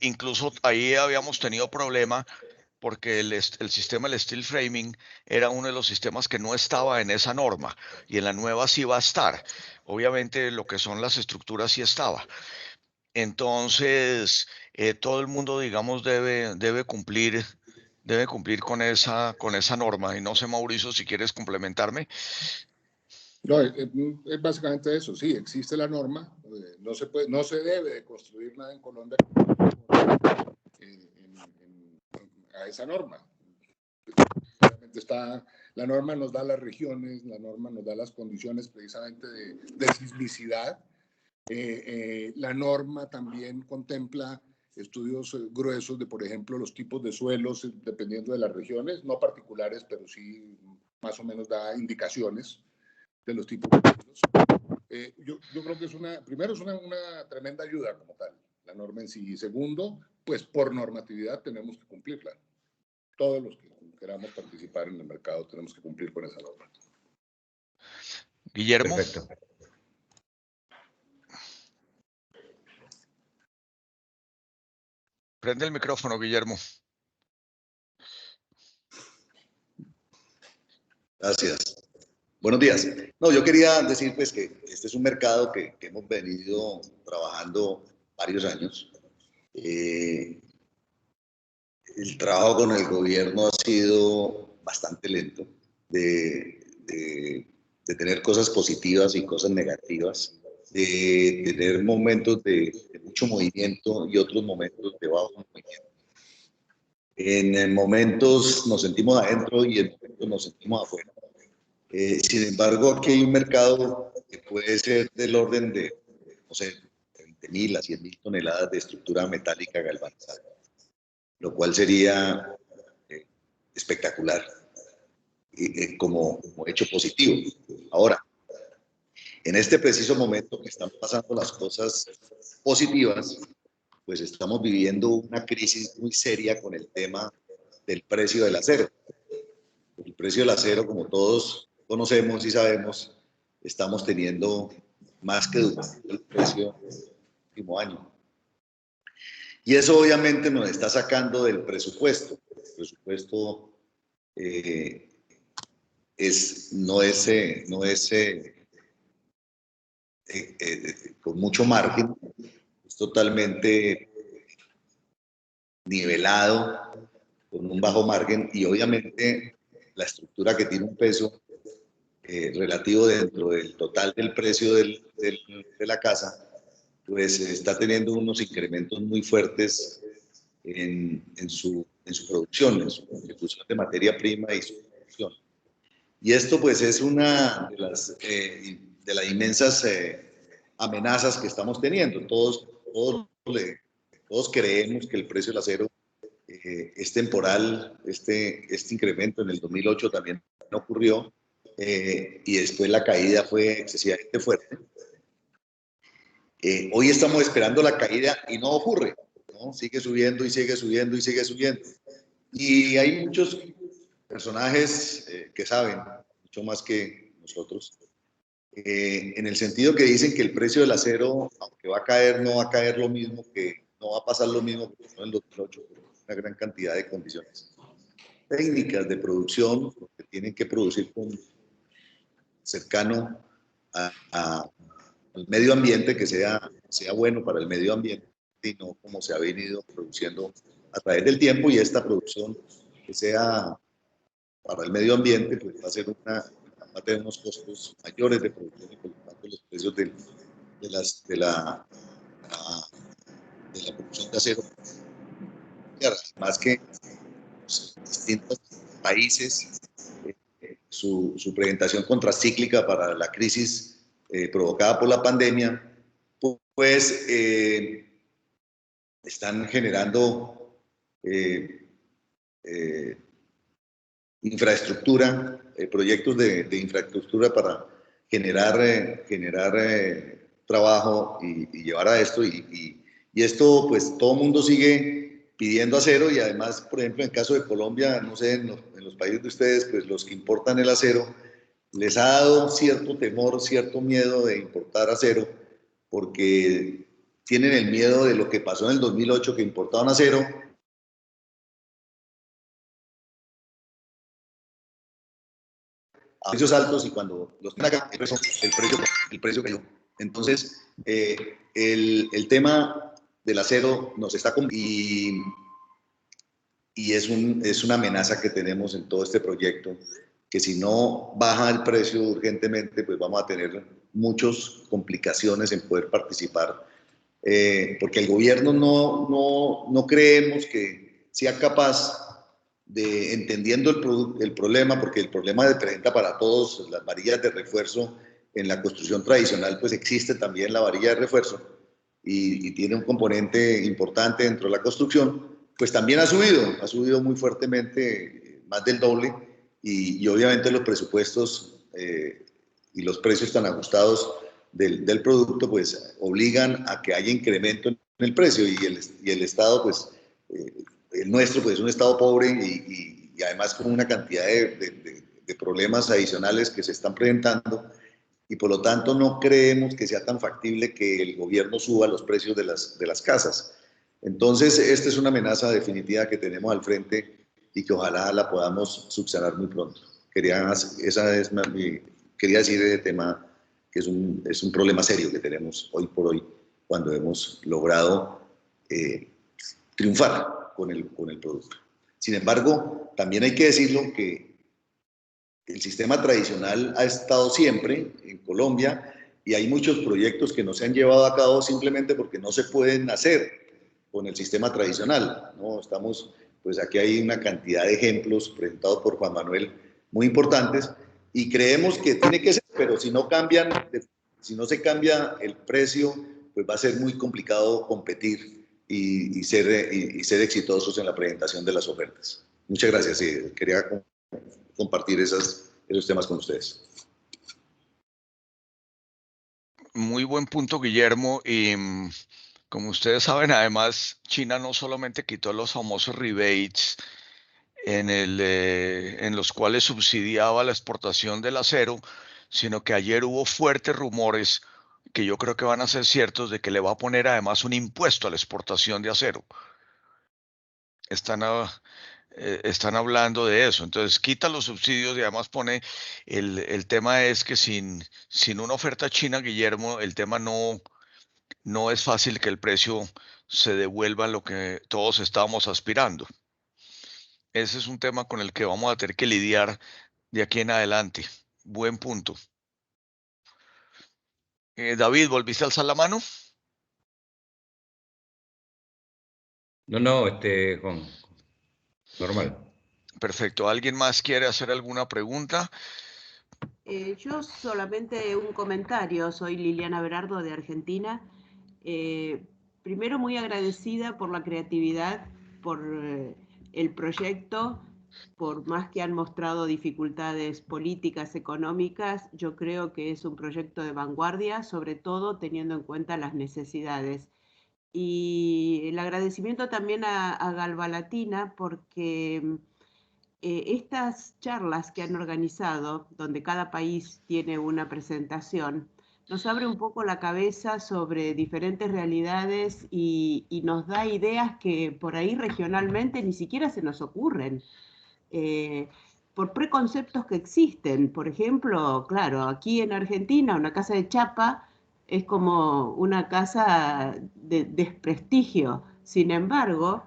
Incluso ahí habíamos tenido problema porque el sistema del steel framing era uno de los sistemas que no estaba en esa norma y en la nueva sí va a estar. Obviamente lo que son las estructuras sí estaba. Entonces, todo el mundo, digamos, debe cumplir con esa norma. Y no sé, Mauricio, si quieres complementarme. No, es básicamente eso, sí, existe la norma, no se debe de construir nada en Colombia a esa norma. Obviamente la norma nos da las regiones, la norma nos da las condiciones precisamente de sismicidad. La norma también contempla estudios gruesos de, por ejemplo, los tipos de suelos dependiendo de las regiones, no particulares, pero sí más o menos da indicaciones de los tipos de suelos. Yo creo que primero es una tremenda ayuda como tal, la norma en sí. Y segundo, pues por normatividad tenemos que cumplirla. Todos los que queramos participar en el mercado tenemos que cumplir con esa norma. Guillermo. Perfecto. Prende el micrófono, Guillermo. Gracias. Buenos días. No, yo quería decir pues que este es un mercado que hemos venido trabajando varios años. El trabajo con el gobierno ha sido bastante lento, de tener cosas positivas y cosas negativas, de tener momentos de mucho movimiento y otros momentos de bajo movimiento. En momentos nos sentimos adentro y en momentos nos sentimos afuera. Sin embargo, aquí hay un mercado que puede ser del orden de, no sé, 20.000 a 100.000 toneladas de estructura metálica galvanizada, lo cual sería espectacular como hecho positivo. Ahora, En este preciso momento que están pasando las cosas positivas, pues estamos viviendo una crisis muy seria con el tema del precio del acero. El precio del acero, como todos conocemos y sabemos, estamos teniendo más que duplicado el precio del último año. Y eso obviamente nos está sacando del presupuesto. El presupuesto no es con mucho margen, es totalmente nivelado, con un bajo margen, y obviamente la estructura que tiene un peso relativo dentro del total del precio de la casa, pues está teniendo unos incrementos muy fuertes en su producción, en su ejecución de materia prima y su producción. Y esto pues es una de las inmensas amenazas que estamos teniendo. Todos creemos que el precio del acero es temporal. Este incremento en el 2008 también ocurrió, y después la caída fue excesivamente fuerte. Hoy estamos esperando la caída y no ocurre, ¿no? Sigue subiendo y sigue subiendo y sigue subiendo. Y hay muchos personajes que saben mucho más que nosotros, en el sentido que dicen que el precio del acero, aunque va a caer, no va a caer lo mismo, que no va a pasar lo mismo que pasó en el 2008, por una gran cantidad de condiciones técnicas de producción, porque tienen que producir cercano al medio ambiente, que sea bueno para el medio ambiente, y no como se ha venido produciendo a través del tiempo, y esta producción que sea para el medio ambiente, pues va a tener unos costos mayores de producción, y por lo tanto los precios de la producción de acero, más que los distintos países, su presentación contracíclica para la crisis provocada por la pandemia, pues están generando infraestructura, proyectos de infraestructura para generar trabajo y llevar a esto, y esto pues todo el mundo sigue pidiendo acero, y además, por ejemplo, en el caso de Colombia, no sé, en los países de ustedes, pues los que importan el acero, les ha dado cierto temor, cierto miedo de importar acero, porque tienen el miedo de lo que pasó en el 2008, que importaban acero a precios altos, y cuando los tienen acá, el precio cayó. Entonces, el tema del acero nos está... Y es una amenaza que tenemos en todo este proyecto, que si no baja el precio urgentemente, pues vamos a tener muchas complicaciones en poder participar, porque el gobierno no creemos que sea capaz de, entendiendo el problema, porque el problema representa para todos las varillas de refuerzo. En la construcción tradicional pues existe también la varilla de refuerzo, y tiene un componente importante dentro de la construcción, pues también ha subido muy fuertemente, más del doble, y obviamente los presupuestos y los precios tan ajustados del producto pues obligan a que haya incremento en el precio, y el Estado pues el nuestro pues es un Estado pobre, y además con una cantidad de problemas adicionales que se están presentando, y por lo tanto no creemos que sea tan factible que el gobierno suba los precios de las casas. Entonces, esta es una amenaza definitiva que tenemos al frente, y que ojalá la podamos subsanar muy pronto. Quería decir de tema que es un problema serio que tenemos hoy por hoy, cuando hemos logrado triunfar con el producto. Sin embargo, también hay que decirlo que el sistema tradicional ha estado siempre en Colombia, y hay muchos proyectos que no se han llevado a cabo simplemente porque no se pueden hacer con el sistema tradicional, ¿no? Pues aquí hay una cantidad de ejemplos presentados por Juan Manuel muy importantes, y creemos que tiene que ser, pero si no se cambia el precio, pues va a ser muy complicado competir y ser exitosos en la presentación de las ofertas. Muchas gracias. Sí, quería compartir esos temas con ustedes. Muy buen punto, Guillermo. Y como ustedes saben, además, China no solamente quitó los famosos rebates en los cuales subsidiaba la exportación del acero, sino que ayer hubo fuertes rumores que yo creo que van a ser ciertos de que le va a poner además un impuesto a la exportación de acero. Están hablando de eso. Entonces quita los subsidios y además pone, el tema es que sin una oferta china, Guillermo, el tema no es fácil que el precio se devuelva a lo que todos estábamos aspirando. Ese es un tema con el que vamos a tener que lidiar de aquí en adelante. Buen punto. David, ¿volviste a alzar la mano? No, Juan, normal. Perfecto. ¿Alguien más quiere hacer alguna pregunta? Yo solamente un comentario. Soy Liliana Berardo de Argentina. Primero muy agradecida por la creatividad, por el proyecto, por más que han mostrado dificultades políticas, económicas, yo creo que es un proyecto de vanguardia, sobre todo teniendo en cuenta las necesidades. Y el agradecimiento también a Galva Latina porque estas charlas que han organizado, donde cada país tiene una presentación, nos abre un poco la cabeza sobre diferentes realidades y nos da ideas que por ahí regionalmente ni siquiera se nos ocurren, eh, por preconceptos que existen. Por ejemplo, claro, aquí en Argentina una casa de chapa es como una casa de desprestigio. Sin embargo,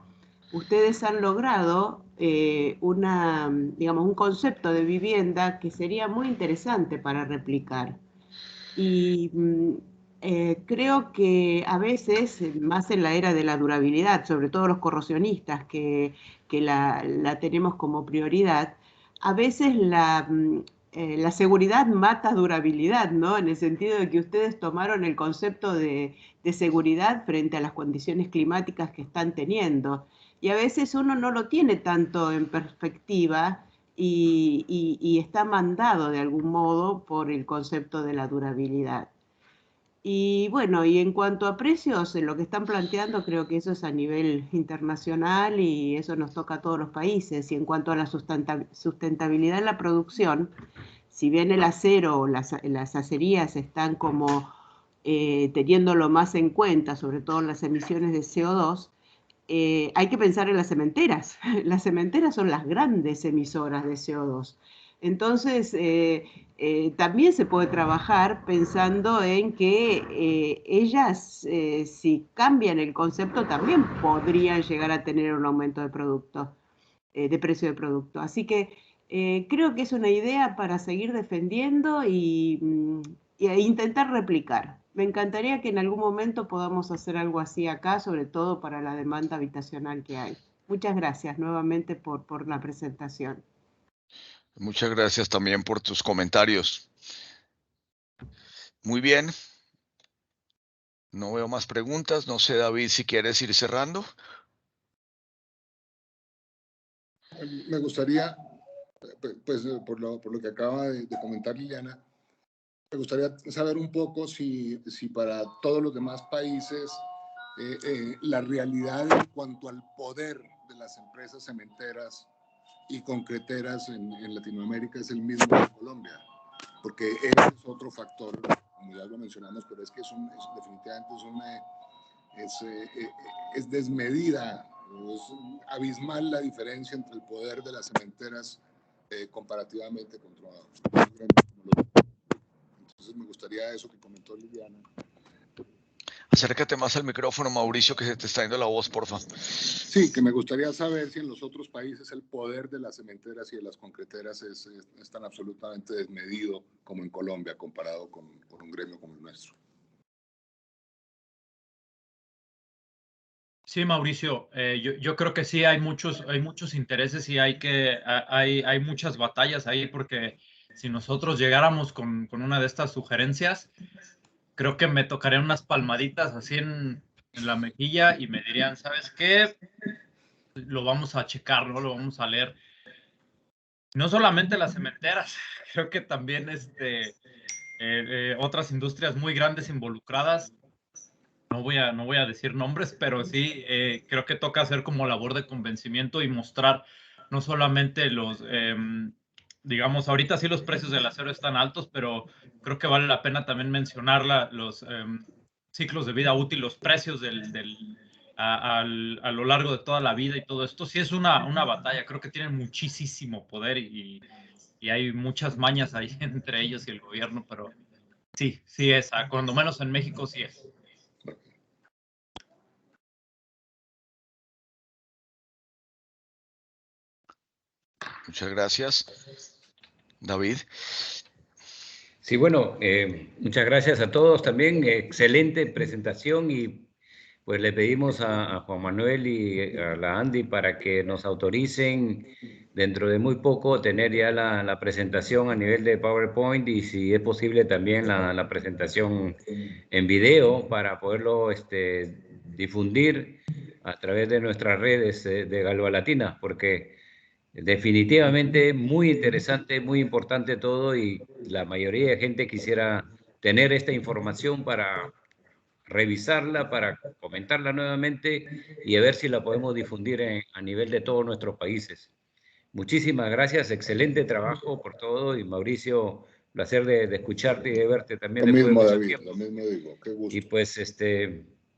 ustedes han logrado digamos, un concepto de vivienda que sería muy interesante para replicar. Y creo que a veces, más en la era de la durabilidad, sobre todo los corrosionistas que la tenemos como prioridad, a veces la seguridad mata durabilidad, ¿no? En el sentido de que ustedes tomaron el concepto de seguridad frente a las condiciones climáticas que están teniendo. Y a veces uno no lo tiene tanto en perspectiva y está mandado de algún modo por el concepto de la durabilidad. Y bueno, y en cuanto a precios, en lo que están planteando, creo que eso es a nivel internacional y eso nos toca a todos los países. Y en cuanto a la sustentabilidad en la producción, si bien el acero o las acerías están como teniéndolo más en cuenta, sobre todo las emisiones de CO2, hay que pensar en las cementeras. Las cementeras son las grandes emisoras de CO2. Entonces, también se puede trabajar pensando en que ellas, si cambian el concepto, también podrían llegar a tener un aumento de producto, de precio de producto. Así que creo que es una idea para seguir defendiendo e intentar replicar. Me encantaría que en algún momento podamos hacer algo así acá, sobre todo para la demanda habitacional que hay. Muchas gracias nuevamente por la presentación. Muchas gracias también por tus comentarios. Muy bien. No veo más preguntas. No sé, David, si quieres ir cerrando. Me gustaría, pues por lo que acaba de comentar Liliana, me gustaría saber un poco si para todos los demás países la realidad en cuanto al poder de las empresas cementeras y concreteras en Latinoamérica es el mismo que en Colombia, porque ese es otro factor, como ya lo mencionamos, pero es que definitivamente es desmedida, es abismal la diferencia entre el poder de las cementeras comparativamente contra entonces me gustaría eso que comentó Liliana. Acércate más al micrófono, Mauricio, que se te está yendo la voz, porfa. Sí, que me gustaría saber si en los otros países el poder de las cementeras y de las concreteras es tan absolutamente desmedido como en Colombia, comparado con un gremio como el nuestro. Sí, Mauricio, yo creo que sí hay muchos intereses y hay muchas batallas ahí, porque si nosotros llegáramos con una de estas sugerencias, creo que me tocarían unas palmaditas así en la mejilla y me dirían, ¿sabes qué? Lo vamos a checar, ¿no? Lo vamos a leer. No solamente las cementeras, creo que también otras industrias muy grandes involucradas. No voy a decir nombres, pero sí creo que toca hacer como labor de convencimiento y mostrar no solamente los, digamos, ahorita sí los precios del acero están altos, pero creo que vale la pena también mencionar los ciclos de vida útil, los precios a lo largo de toda la vida y todo esto. Sí es una batalla, creo que tienen muchísimo poder y hay muchas mañas ahí entre ellos y el gobierno, pero sí es, cuando menos en México sí es. Muchas gracias. David. Sí, bueno, muchas gracias a todos también. Excelente presentación y pues le pedimos a Juan Manuel y a la Andy para que nos autoricen dentro de muy poco tener ya la presentación a nivel de PowerPoint y si es posible también la presentación en video para poderlo difundir a través de nuestras redes de Galvalatina, porque definitivamente muy interesante, muy importante todo y la mayoría de gente quisiera tener esta información para revisarla, para comentarla nuevamente y a ver si la podemos difundir a nivel de todos nuestros países. Muchísimas gracias, excelente trabajo por todo y Mauricio, placer de escucharte y de verte también. Lo después mismo, de mucho David, tiempo. lo mismo digo, qué gusto. Y pues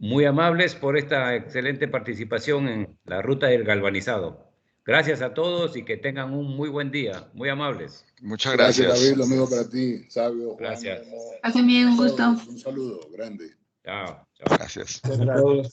muy amables por esta excelente participación en la ruta del galvanizado. Gracias a todos y que tengan un muy buen día. Muy amables. Muchas Gracias, gracias. David, lo mismo para ti, Sabio, Juan. Gracias. Memo, Hacen bien, un gusto. un saludo grande. Chao. Chao. Gracias. Gracias.